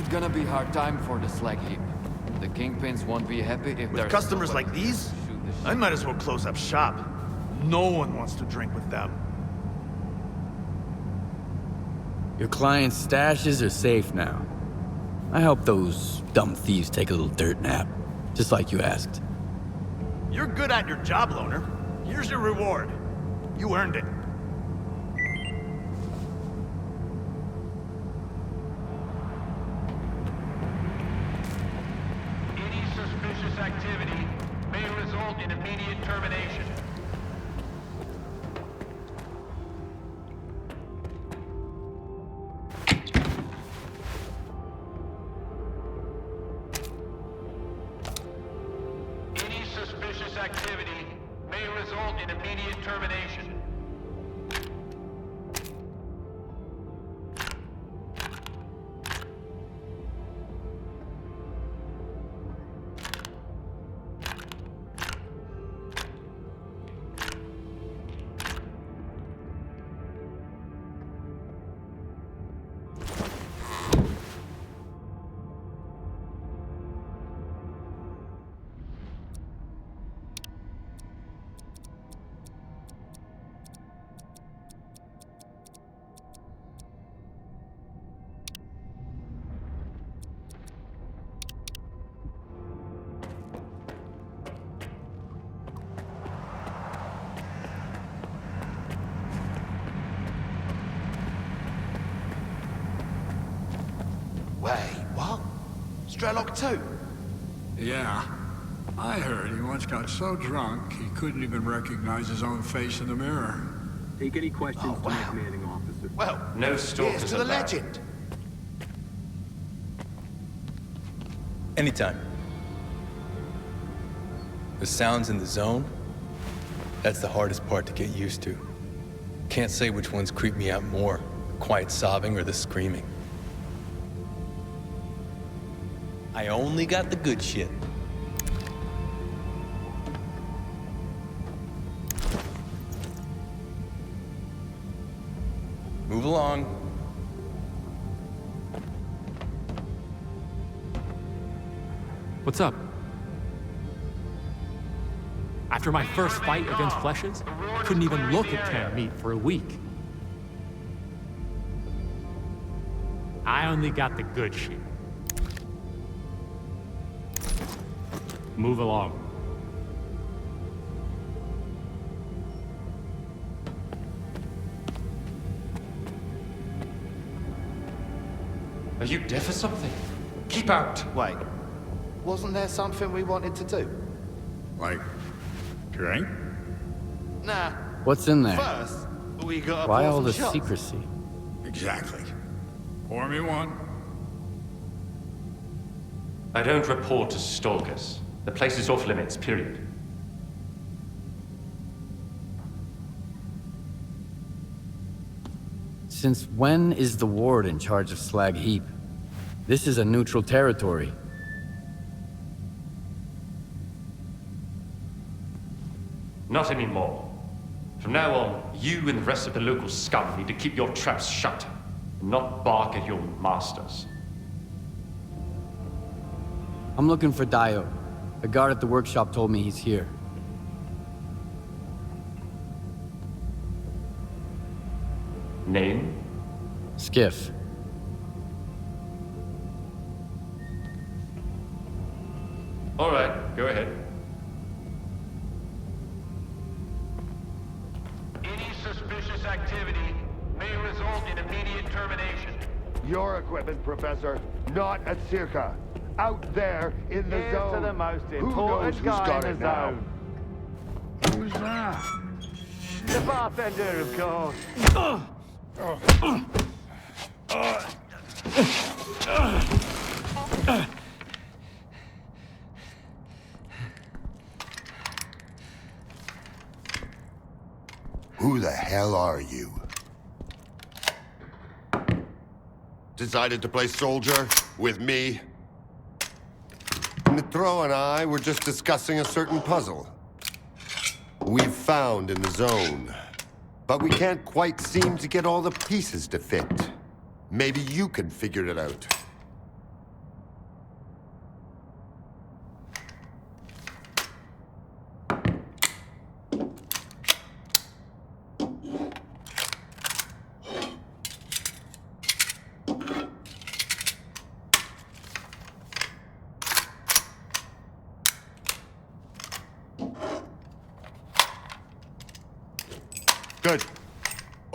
It's gonna be hard time for the Slag Heap. The kingpins won't be happy if With there's customers nobody like these, to shoot the shit. I might as well close up shop. No one wants to drink with them. Your clients' stashes are safe now. I hope those dumb thieves take a little dirt nap, just like you asked. You're good at your job, Loner. Here's your reward. You earned it. Any suspicious activity may result in immediate termination. Any suspicious activity may result in immediate termination. Wait, what? S.T.A.L.K.E.R 2? Yeah. I heard he once got so drunk he couldn't even recognize his own face in the mirror. Take any questions Oh, to my wow. commanding officer. Well, No here's stalkers to the allowed. legend. Anytime. The sounds in the zone, that's the hardest part to get used to. Can't say which ones creep me out more, the quiet sobbing or the screaming. I only got the good shit. Move along. What's up? After my first fight against Fleshes, couldn't even look at canned meat for a week. I only got the good shit. Move along. Are you deaf or something? Keep out! Wait, wasn't there something we wanted to do? Like, drink? Nah. What's in there? First, we gotta Why pour all some the shots. secrecy? Exactly. Pour me one. I don't report to stalkers. The place is off limits, period. Since when is the ward in charge of Slag Heap? This is a neutral territory. Not anymore. From now on, you and the rest of the local scum need to keep your traps shut, and not bark at your masters. I'm looking for Diode. The guard at the workshop told me he's here. Name? Skiff. All right, go ahead. Any suspicious activity may result in immediate termination. Your equipment, Professor, not at S.T.A.L.K.E.R. Out there in the zone. To the most Who important knows who's guy got in it the now? zone. Who's that? The bartender, of course. Who the hell are you? Decided to play soldier with me? Nitro and I were just discussing a certain puzzle we've found in the zone, but we can't quite seem to get all the pieces to fit. Maybe you can figure it out.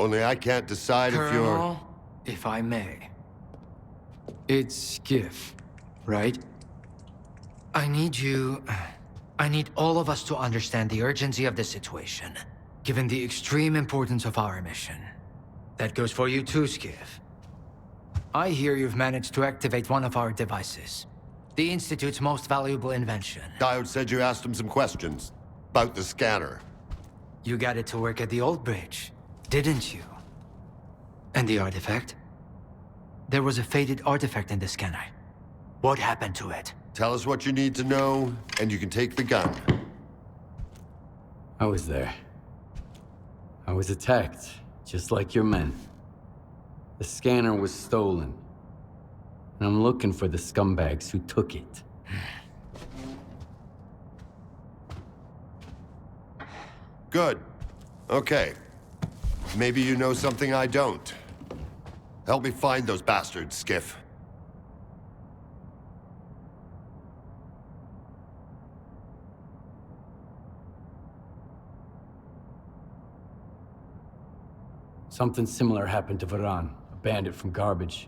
Only I can't decide if you're... Colonel, if I may. It's Skiff, right? I need all of us to understand the urgency of the situation, given the extreme importance of our mission. That goes for you too, Skiff. I hear you've managed to activate one of our devices. The Institute's most valuable invention. Diode said you asked him some questions about the scanner. You got it to work at the old bridge, didn't you? And the artifact? There was a faded artifact in the scanner. What happened to it? Tell us what you need to know, and you can take the gun. I was there. I was attacked, just like your men. The scanner was stolen. And I'm looking for the scumbags who took it. Good. Okay. Maybe you know something I don't. Help me find those bastards, Skiff. Something similar happened to Varan, a bandit from Garbage.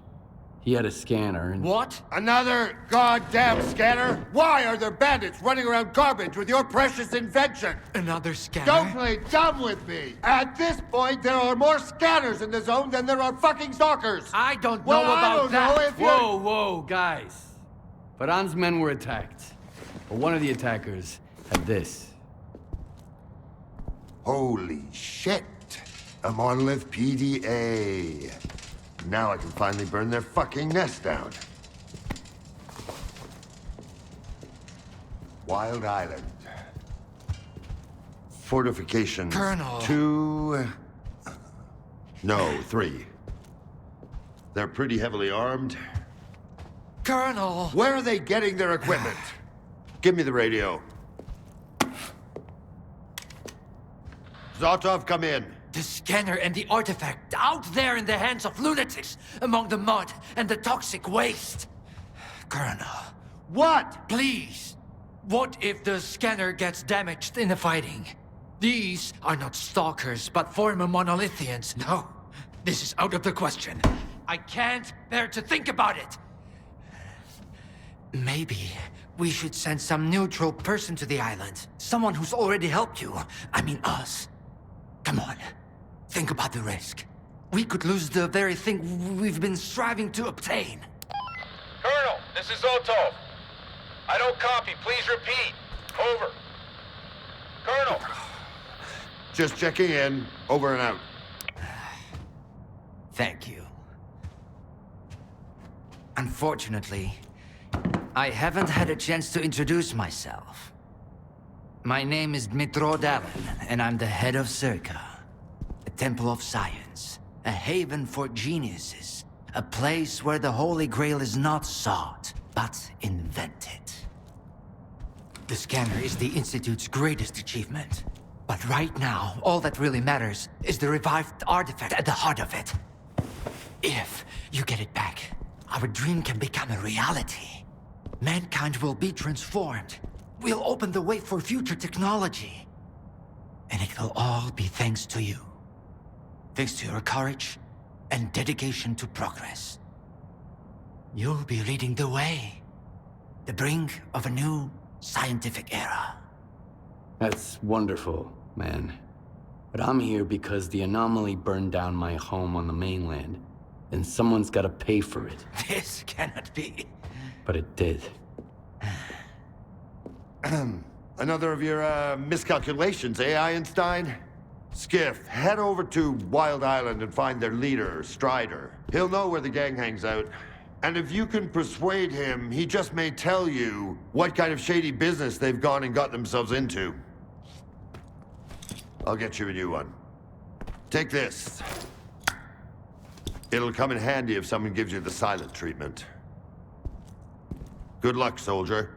He had a scanner and... What? Another goddamn scanner? Why are there bandits running around Garbage with your precious invention? Another scanner? Don't play dumb with me! At this point, there are more scanners in the zone than there are fucking stalkers! I don't know about I don't that! know if you're... Whoa, guys. Varan's men were attacked. But one of the attackers had this. Holy shit! A monolith PDA. Now I can finally burn their fucking nest down. Wild Island. Fortification. Colonel. 2... No, 3. They're pretty heavily armed. Colonel! Where are they getting their equipment? Give me the radio. Zotov, come in. The scanner and the artifact out there in the hands of lunatics among the mud and the toxic waste. Colonel. What? Please. What if the scanner gets damaged in the fighting? These are not stalkers, but former monolithians. No, this is out of the question. I can't bear to think about it. Maybe we should send some neutral person to the island. Someone who's already helped you. I mean us. Come on. Think about the risk. We could lose the very thing we've been striving to obtain. Colonel, this is Otov. I don't copy. Please repeat. Over. Colonel. Just checking in. Over and out. Thank you. Unfortunately, I haven't had a chance to introduce myself. My name is Dmitro Dalin, and I'm the head of S.T.A.L.K.E.R. A temple of science, a haven for geniuses, a place where the Holy Grail is not sought, but invented. The scanner is the Institute's greatest achievement. But right now, all that really matters is the revived artifact at the heart of it. If you get it back, our dream can become a reality. Mankind will be transformed. We'll open the way for future technology. And it will all be thanks to you. Thanks to your courage and dedication to progress. You'll be leading the way. The brink of a new scientific era. That's wonderful, man. But I'm here because the anomaly burned down my home on the mainland, and someone's gotta pay for it. This cannot be. But it did. Another of your, miscalculations, eh, Einstein? Skiff, head over to Wild Island and find their leader, Strider. He'll know where the gang hangs out. And if you can persuade him, he just may tell you what kind of shady business they've gone and got themselves into. I'll get you a new one. Take this. It'll come in handy if someone gives you the silent treatment. Good luck, soldier.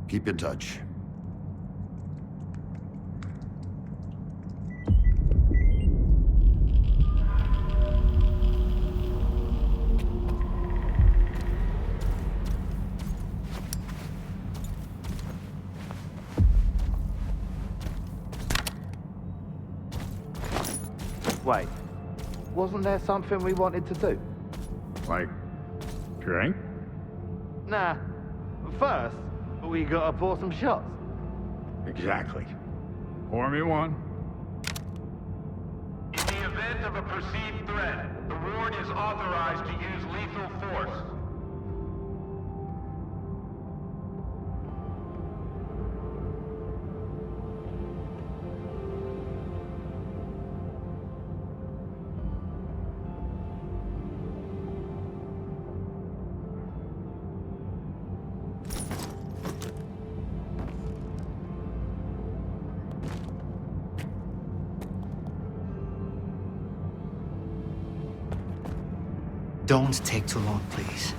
Keep in touch. Wait, wasn't there something we wanted to do? Like, drink? Nah. First, we gotta pour some shots. Exactly. Pour me one. In the event of a perceived threat, the ward is authorized to use lethal force. Don't take too long, please.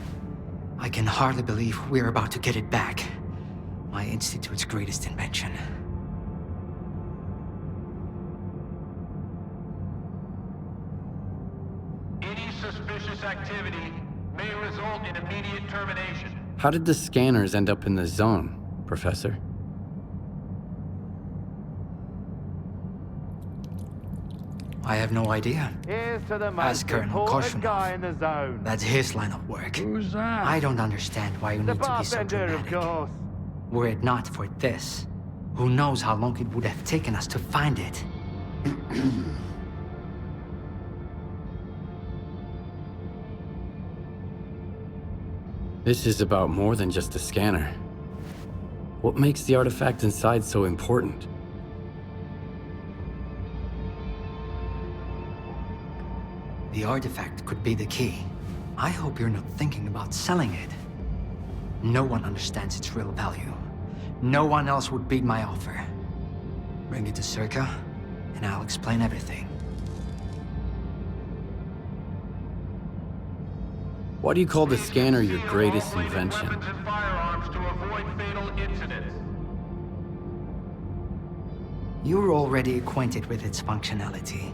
I can hardly believe we're about to get it back. My Institute's greatest invention. Any suspicious activity may result in immediate termination. How did the scanners end up in the zone, Professor? I have no idea. Here's to the Ask most Colonel important guy Korshunov. in the zone. That's his line of work. Who's that? I don't understand why you The need to be so bartender, of dramatic. course. Were it not for this, who knows how long it would have taken us to find it. This is about more than just a scanner. What makes the artifact inside so important? The artifact could be the key. I hope you're not thinking about selling it. No one understands its real value. No one else would beat my offer. Bring it to S.T.A.L.K.E.R, and I'll explain everything. Why do you call the scanner your greatest invention? Weapons and firearms to avoid fatal incidents. You're already acquainted with its functionality.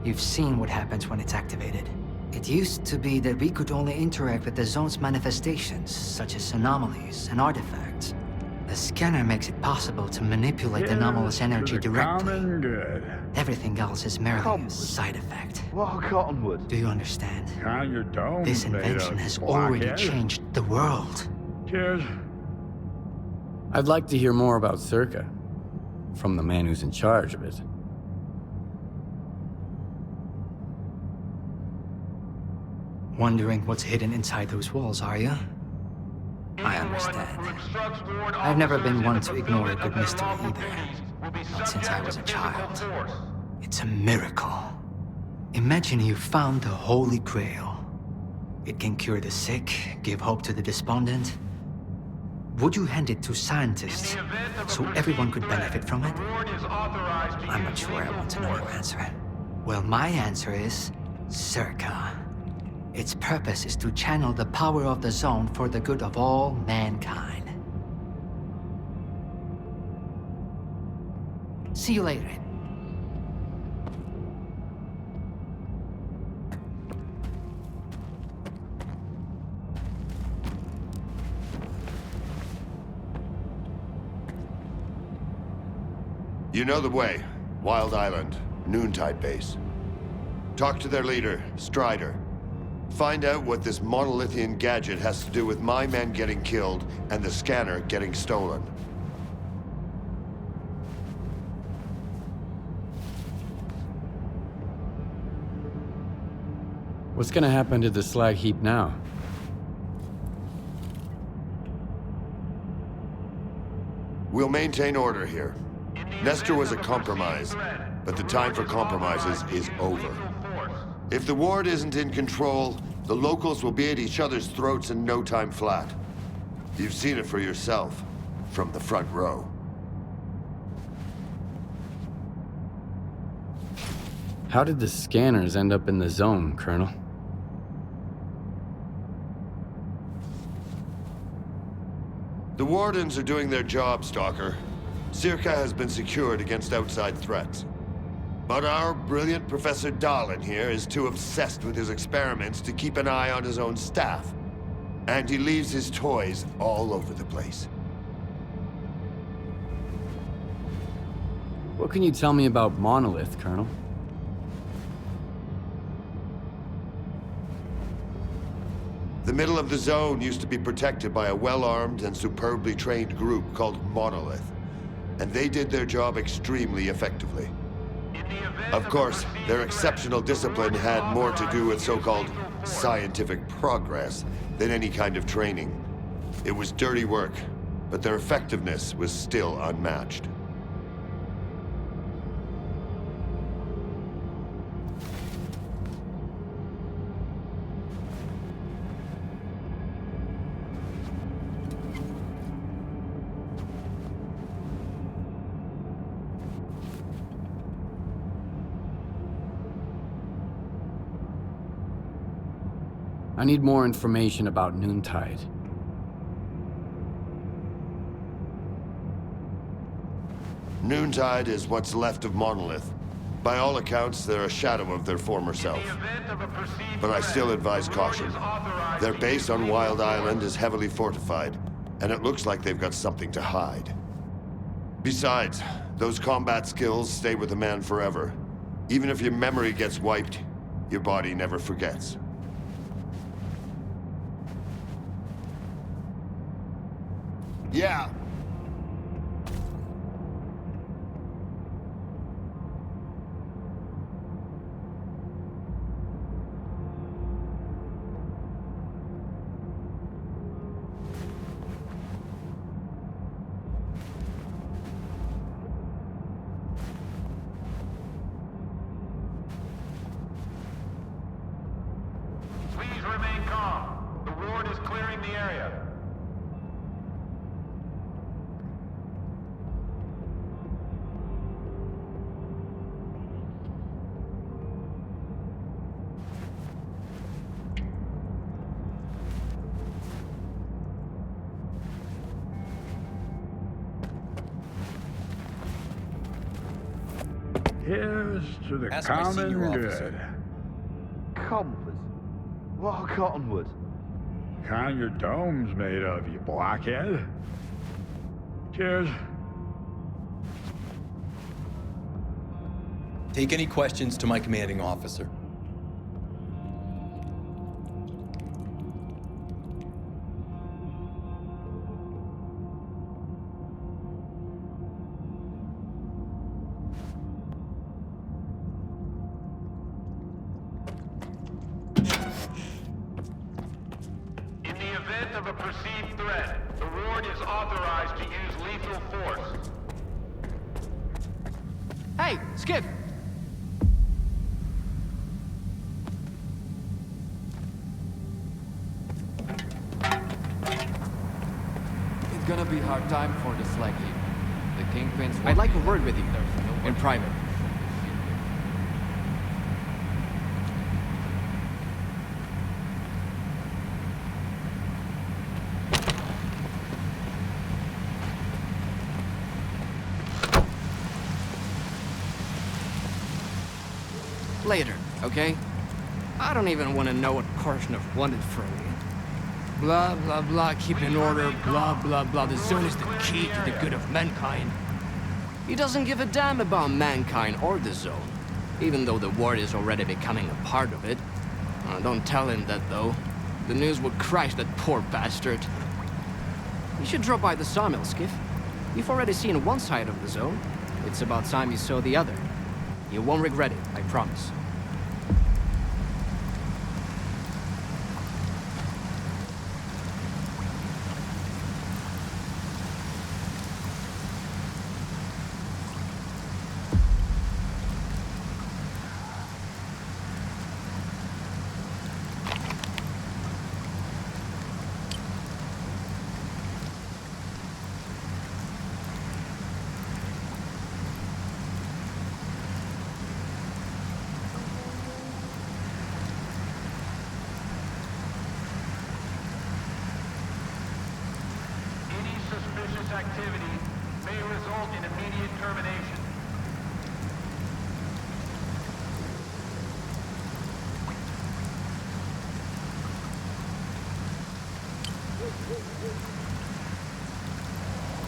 You've seen what happens when it's activated. It used to be that we could only interact with the zone's manifestations, such as anomalies and artifacts. The scanner makes it possible to manipulate anomalous energy directly. Common good. Everything else is merely a side effect. What cottonwood? Do you understand? Kind your dome This made invention of has already blockhead. changed the world. Cheers. I'd like to hear more about S.T.A.L.K.E.R. from the man who's in charge of it. Wondering what's hidden inside those walls, are you? I understand. I've never been one to ignore a good mystery either. Not since I was a child. It's a miracle. Imagine you found the Holy Grail. It can cure the sick, give hope to the despondent. Would you hand it to scientists so everyone could benefit from it? I'm not sure I want to know your answer. Well, my answer is S.T.A.L.K.E.R. Its purpose is to channel the power of the zone for the good of all mankind. See you later. You know the way. Wild Island, Noontide Base. Talk to their leader, Strider. Find out what this monolithian gadget has to do with my men getting killed and the scanner getting stolen. What's gonna happen to the Slag Heap now? We'll maintain order here. Nestor was a compromise, but the time for compromises is over. If the ward isn't in control, the locals will be at each other's throats in no time flat. You've seen it for yourself, from the front row. How did the scanners end up in the zone, Colonel? The Wardens are doing their job, Stalker. S.T.A.L.K.E.R has been secured against outside threats. But our brilliant Professor Dalin here is too obsessed with his experiments to keep an eye on his own staff. And he leaves his toys all over the place. What can you tell me about Monolith, Colonel? The middle of the zone used to be protected by a well-armed and superbly trained group called Monolith, and they did their job extremely effectively. Of course, their exceptional discipline had more to do with so-called scientific progress than any kind of training. It was dirty work, but their effectiveness was still unmatched. I need more information about Noontide. Noontide is what's left of Monolith. By all accounts, they're a shadow of their former self. But I still advise caution. Their base on Wild Island is heavily fortified, and it looks like they've got something to hide. Besides, those combat skills stay with a man forever. Even if your memory gets wiped, your body never forgets. Yeah. Please remain calm. The ward is clearing the area. Here's to the Ask my common senior good. officer. Compass? What cottonwood? Kind your dome's made of, you blockhead. Cheers. Take any questions to my commanding officer. In the event of a perceived threat, the ward is authorized to use lethal force. Hey, Skip! It's gonna be hard time for the Slag Heap. The Kingpin's... I'd like a word with you, in private. Later, okay? I don't even want to know what Korshunov wanted from me. Blah, blah, blah, keep in order, blah, blah, blah. The zone is the key to the good of mankind. He doesn't give a damn about mankind or the zone, even though the ward is already becoming a part of it. Don't tell him that, though. The news would crush that poor bastard. You should drop by the sawmill, Skiff. You've already seen one side of the zone. It's about time you saw the other. You won't regret it, I promise. Activity may result in immediate termination.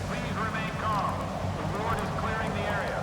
Please remain calm. The ward is clearing the area.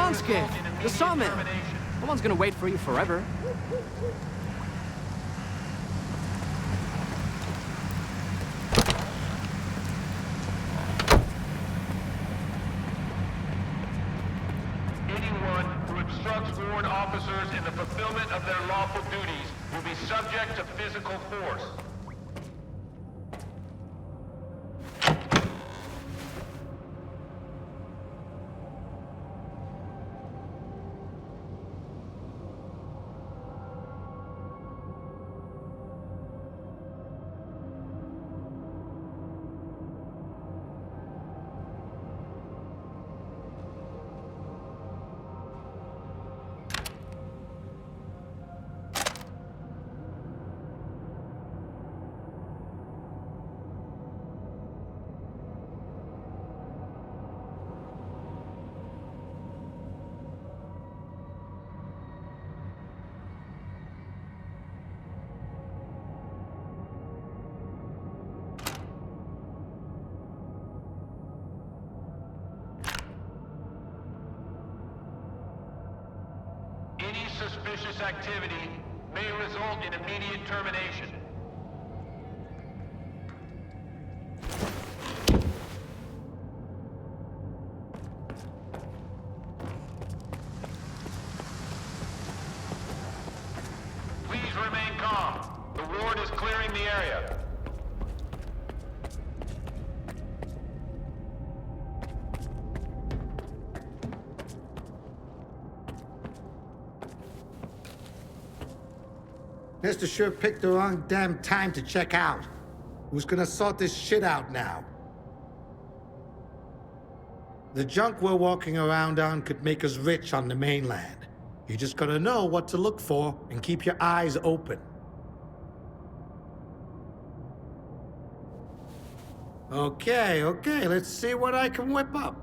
on, Skiff. The sawmill. No one's gonna wait for you forever. Anyone who obstructs warrant officers in the fulfillment of their lawful duties will be subject to physical force. Any suspicious activity may result in immediate termination. Please remain calm. The ward is clearing the area. Mister sure picked the wrong damn time to check out. Who's gonna sort this shit out now? The junk we're walking around on could make us rich on the mainland. You just gotta know what to look for and keep your eyes open. Okay, let's see what I can whip up.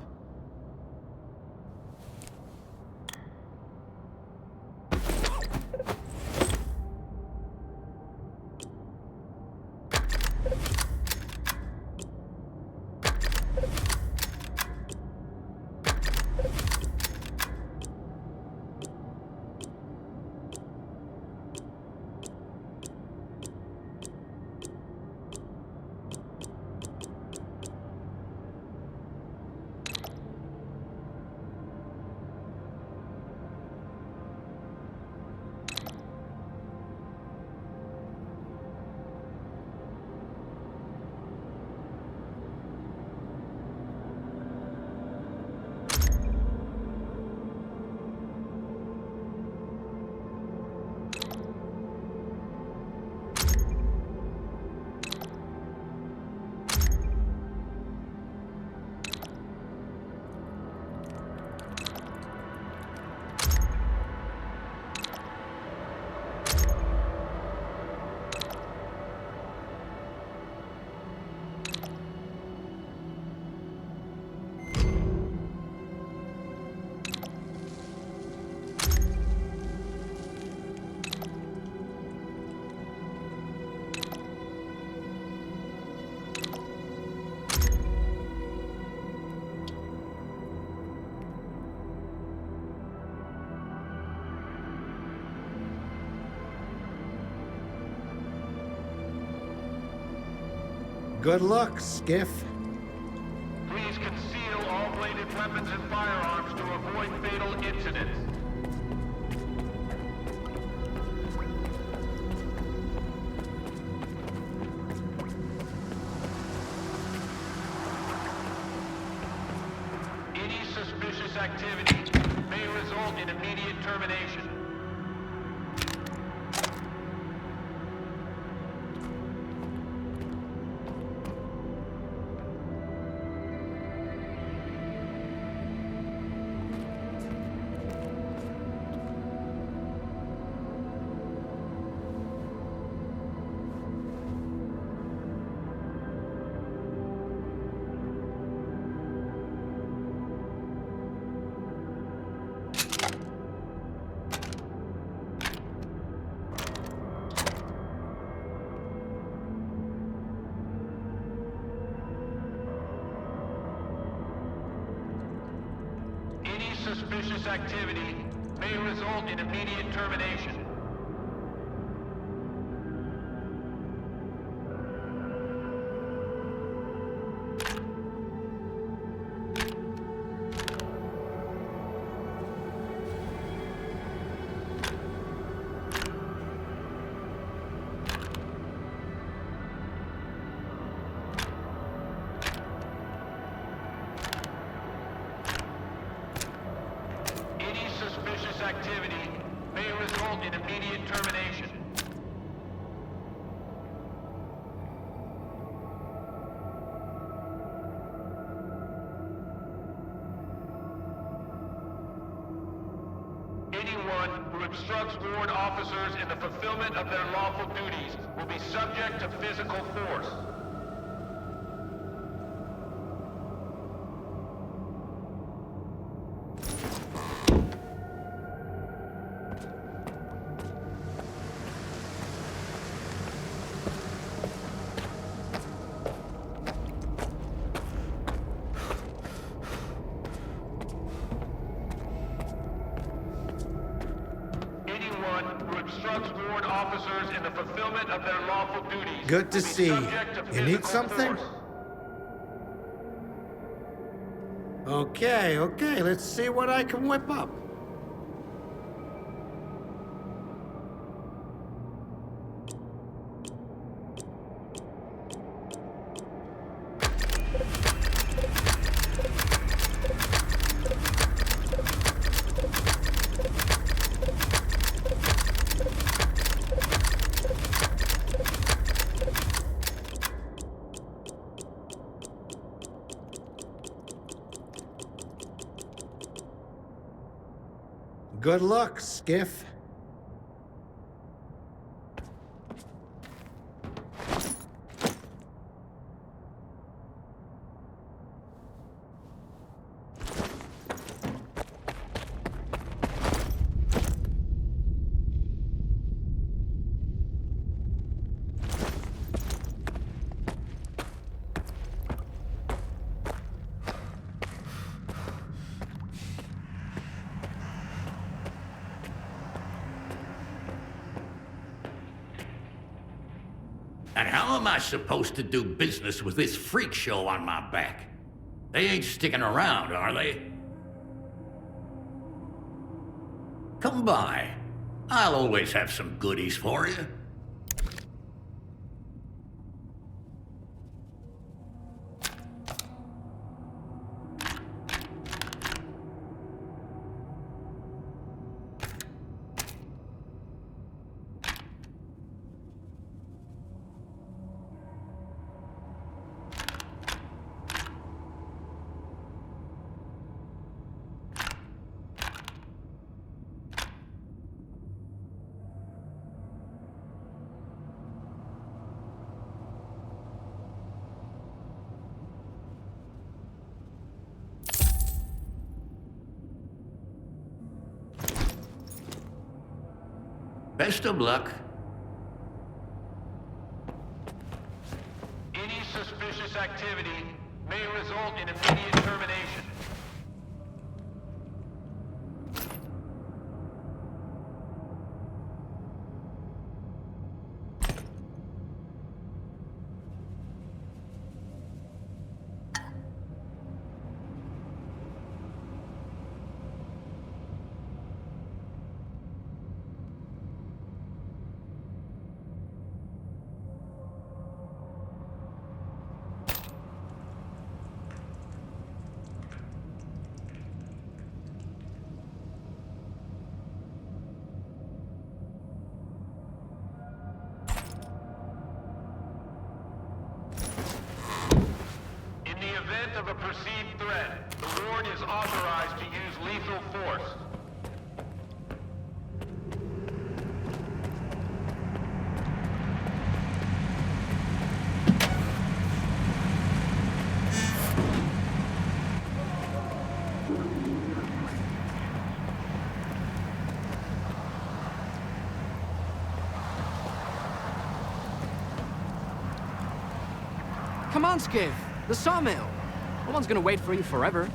Good luck, Skiff. Please conceal all bladed weapons and firearms to avoid fatal incidents. Any suspicious activity may result in immediate termination. suspicious activity may result in immediate termination. Activity may result in immediate termination. Anyone who obstructs ward officers in the fulfillment of their lawful duties will be subject to physical force. Good to see you. You need something? Okay, let's see what I can whip up. Good luck, Skiff. And how am I supposed to do business with this freak show on my back? They ain't sticking around, are they? Come by. I'll always have some goodies for you. Best of luck. Any suspicious activity may result in immediate termination. Of a perceived threat, the ward is authorized to use lethal force. Come on, Skiff. The sawmill. No one's gonna wait for you forever.